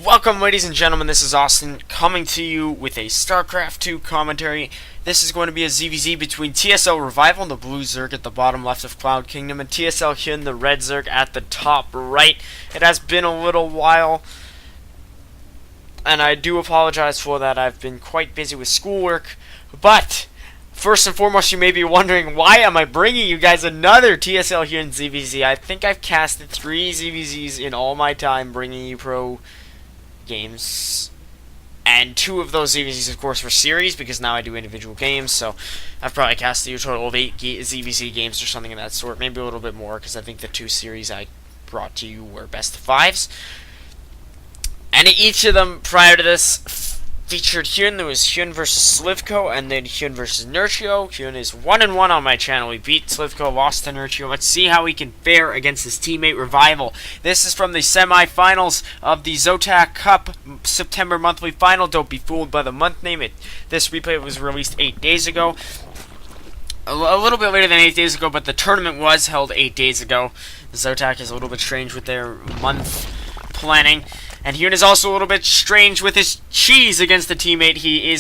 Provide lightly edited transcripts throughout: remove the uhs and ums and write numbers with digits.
Welcome, ladies and gentlemen. This is Austin coming to you with a StarCraft 2 commentary. This is going to be a ZvZ between TSL Revival, the blue Zerg at the bottom left of Cloud Kingdom, and TSL HyuN, the red Zerg at the top right. It has been a little while, and I do apologize for that. I've been quite busy with schoolwork, but first and foremost, you may be wondering, why am I bringing you guys another TSL HyuN ZvZ? I think I've casted 3 ZvZs in all my time bringing you pro games, and 2 of those ZvZs, of course, were series, because now I do individual games, so I've probably casted a total of 8 ZvZ games or something of that sort, maybe a little bit more, because I think the 2 series I brought to you were best of 5s, and each of them, prior to this, featured HyuN. There was HyuN versus Slivko, and then HyuN versus Nurtio. HyuN is 1-1 on my channel. We beat Slivko, lost to Nurtio. Let's see how he can fare against his teammate Revival. This is from the semifinals of the Zotac Cup September monthly final. Don't be fooled by the month name. This replay was released 8 days ago. A little bit later than 8 days ago, but the tournament was held 8 days ago. Zotac is a little bit strange with their month planning. And HyuN is also a little bit strange with his cheese against the teammate. He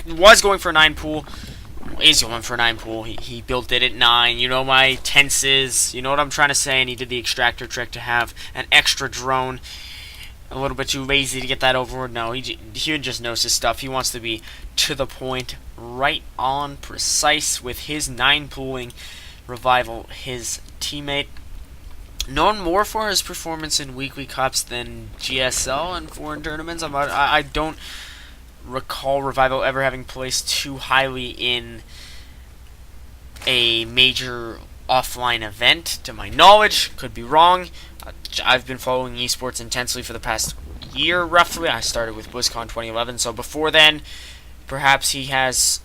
was going for a 9 pool. Is going for a 9 pool. He built it at 9. You know my tenses. You know what I'm trying to say. And he did the extractor trick to have an extra drone. A little bit too lazy to get that over. No, HyuN just knows his stuff. He wants to be to the point, right on, precise with his 9 pooling. Revival, his teammate. Known more for his performance in weekly cups than GSL and foreign tournaments. I don't recall Revival ever having placed too highly in a major offline event, to my knowledge. Could be wrong. I've been following esports intensely for the past year, roughly. I started with BlizzCon 2011, so before then, perhaps he has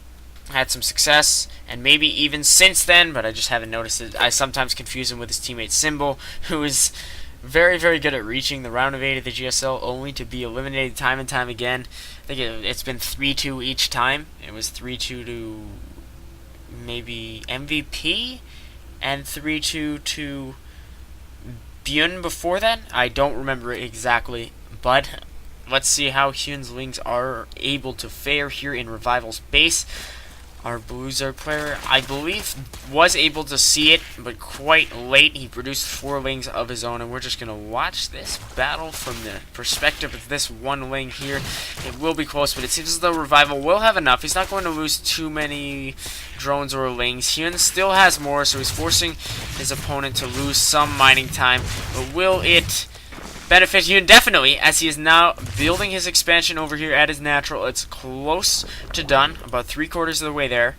had some success, and maybe even since then, but I just haven't noticed it. I sometimes confuse him with his teammate Symbol, who is very, very good at reaching the round of 8 of the GSL, only to be eliminated time and time again. I think it's been 3-2 each time. It was 3-2 to maybe MVP, and 3-2 to HyuN before then. I don't remember it exactly, but let's see how HyuN's Lings are able to fare here in Revival's base. Our blue Zerg player, I believe, was able to see it, but quite late. He produced 4 Lings of his own, and we're just going to watch this battle from the perspective of this one Ling here. It will be close, but it seems as though Revival will have enough. He's not going to lose too many drones or Lings. HyuN still has more, so he's forcing his opponent to lose some mining time, but will it benefit HyuN? Definitely, as he is now building his expansion over here at his natural. It's close to done, about 3/4 of the way there.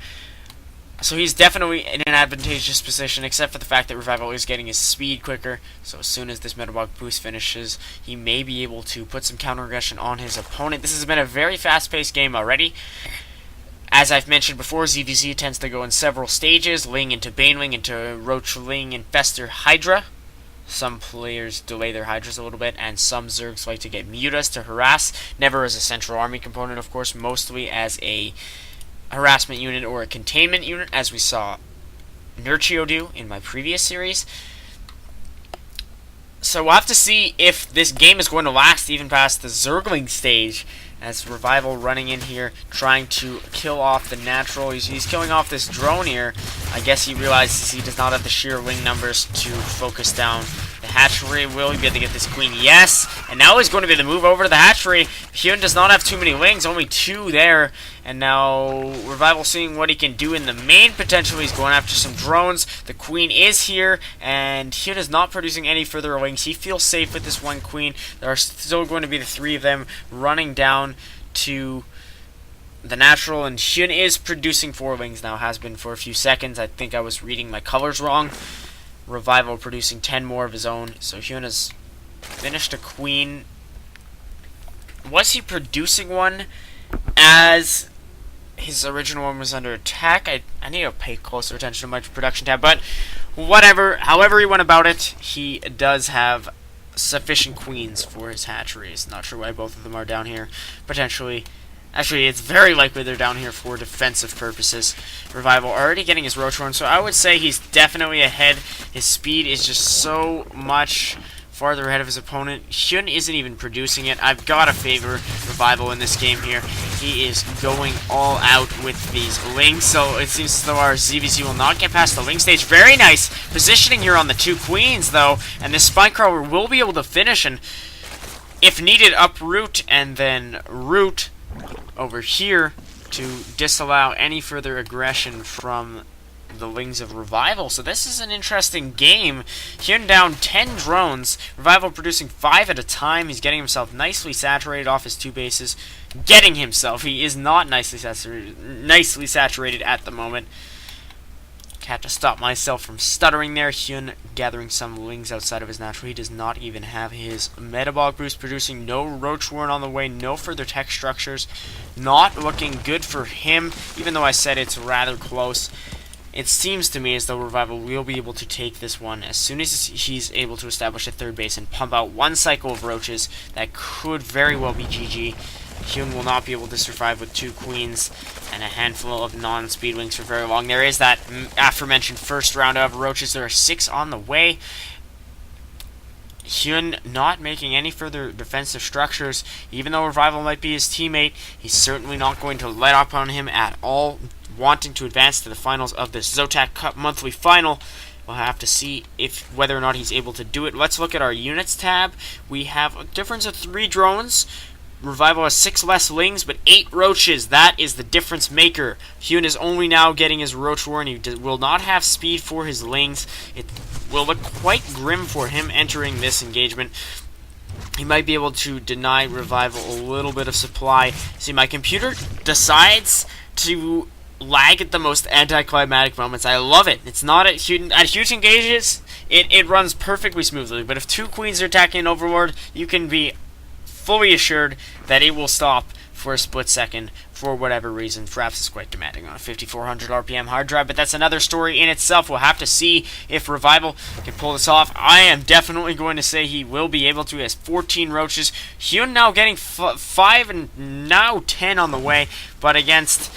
So he's definitely in an advantageous position, except for the fact that Revival is getting his speed quicker. So as soon as this metabolic boost finishes, he may be able to put some counter aggression on his opponent. This has been a very fast-paced game already. As I've mentioned before, ZvZ tends to go in several stages: Ling into Baneling, into Roach Ling, Infester, Hydra. Some players delay their Hydras a little bit, and some Zergs like to get Mutas to harass, never as a central army component, of course, mostly as a harassment unit or a containment unit, as we saw Nurtio do in my previous series. So we'll have to see if this game is going to last even past the Zergling stage, as Revival running in here, trying to kill off the natural. He's killing off this drone here. I guess he realizes he does not have the sheer wing numbers to focus down the hatchery. Will he be able to get this queen? Yes! And now he's going to be the move over to the hatchery. HyuN does not have too many wings, only 2 there. And now Revival seeing what he can do in the main. Potentially he's going after some drones. The queen is here, and HyuN is not producing any further wings. He feels safe with this one queen. There are still going to be the 3 of them running down to the natural, and HyuN is producing 4 wings now, has been for a few seconds. I think I was reading my colors wrong. Revival producing 10 more of his own, so HyuN has finished a queen. Was he producing one as his original one was under attack? I need to pay closer attention to my production tab, but whatever. However he went about it, he does have sufficient queens for his hatcheries. Not sure why both of them are down here. Potentially, actually, it's very likely they're down here for defensive purposes. Revival already getting his Roach Horn, so I would say he's definitely ahead. His speed is just so much farther ahead of his opponent. HyuN isn't even producing it. I've got to favor Revival in this game here. He is going all out with these Lings, so it seems as though our ZvZ will not get past the Ling stage. Very nice positioning here on the 2 queens, though, and this Spinecrawler will be able to finish and, if needed, uproot and then root over here to disallow any further aggression from the Lings of Revival. So this is an interesting game. HyuN down 10 drones, Revival producing 5 at a time. He's getting himself nicely saturated off his 2 bases. Getting himself. He is not nicely saturated at the moment. Had to stop myself from stuttering there. HyuN gathering some Lings outside of his natural. He does not even have his metabolic boost producing. No Roach Warren on the way. No further tech structures. Not looking good for him, even though I said it's rather close. It seems to me as though Revival will be able to take this one as soon as he's able to establish a 3rd base and pump out 1 cycle of Roaches. That could very well be GG. HyuN will not be able to survive with 2 queens and a handful of non-speed wings for very long. There is that aforementioned first round of Roaches. There are 6 on the way. HyuN not making any further defensive structures. Even though Revival might be his teammate, he's certainly not going to let up on him at all. Wanting to advance to the finals of the Zotac Cup monthly final. We'll have to see whether or not he's able to do it. Let's look at our units tab. We have a difference of 3 drones. Revival has 6 less Lings, but 8 Roaches. That is the difference maker. HyuN is only now getting his Roach Warren. He will not have speed for his Lings. It will look quite grim for him entering this engagement. He might be able to deny Revival a little bit of supply. See, my computer decides to lag at the most anticlimactic moments. I love it. It's not at huge engages. It runs perfectly smoothly. But if 2 queens are attacking an Overlord, you can be fully assured that it will stop for a split second for whatever reason. Perhaps it's quite demanding on a 5400 RPM hard drive, but that's another story in itself. We'll have to see if Revival can pull this off. I am definitely going to say he will be able to. He has 14 Roaches. HyuN now getting 5 and now 10 on the way, but against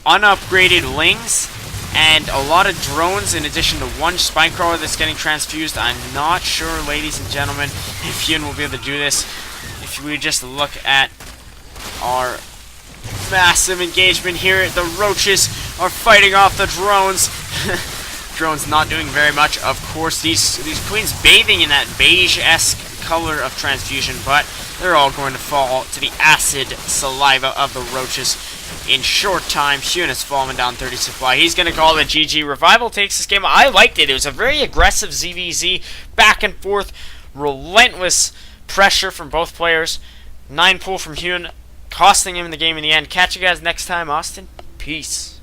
unupgraded Lings and a lot of drones in addition to 1 Spinecrawler that's getting transfused. I'm not sure, ladies and gentlemen, if HyuN will be able to do this. If we just look at our massive engagement here, the Roaches are fighting off the drones. Drones not doing very much, of course. These queens bathing in that beige-esque color of transfusion, but they're all going to fall to the acid saliva of the Roaches in short time. HyuN has fallen down 30 supply. He's going to call it GG. Revival takes this game. I liked it. It was a very aggressive ZvZ, back and forth, relentless pressure from both players. 9 pull from HyuN, costing him the game in the end. Catch you guys next time, Austin. Peace.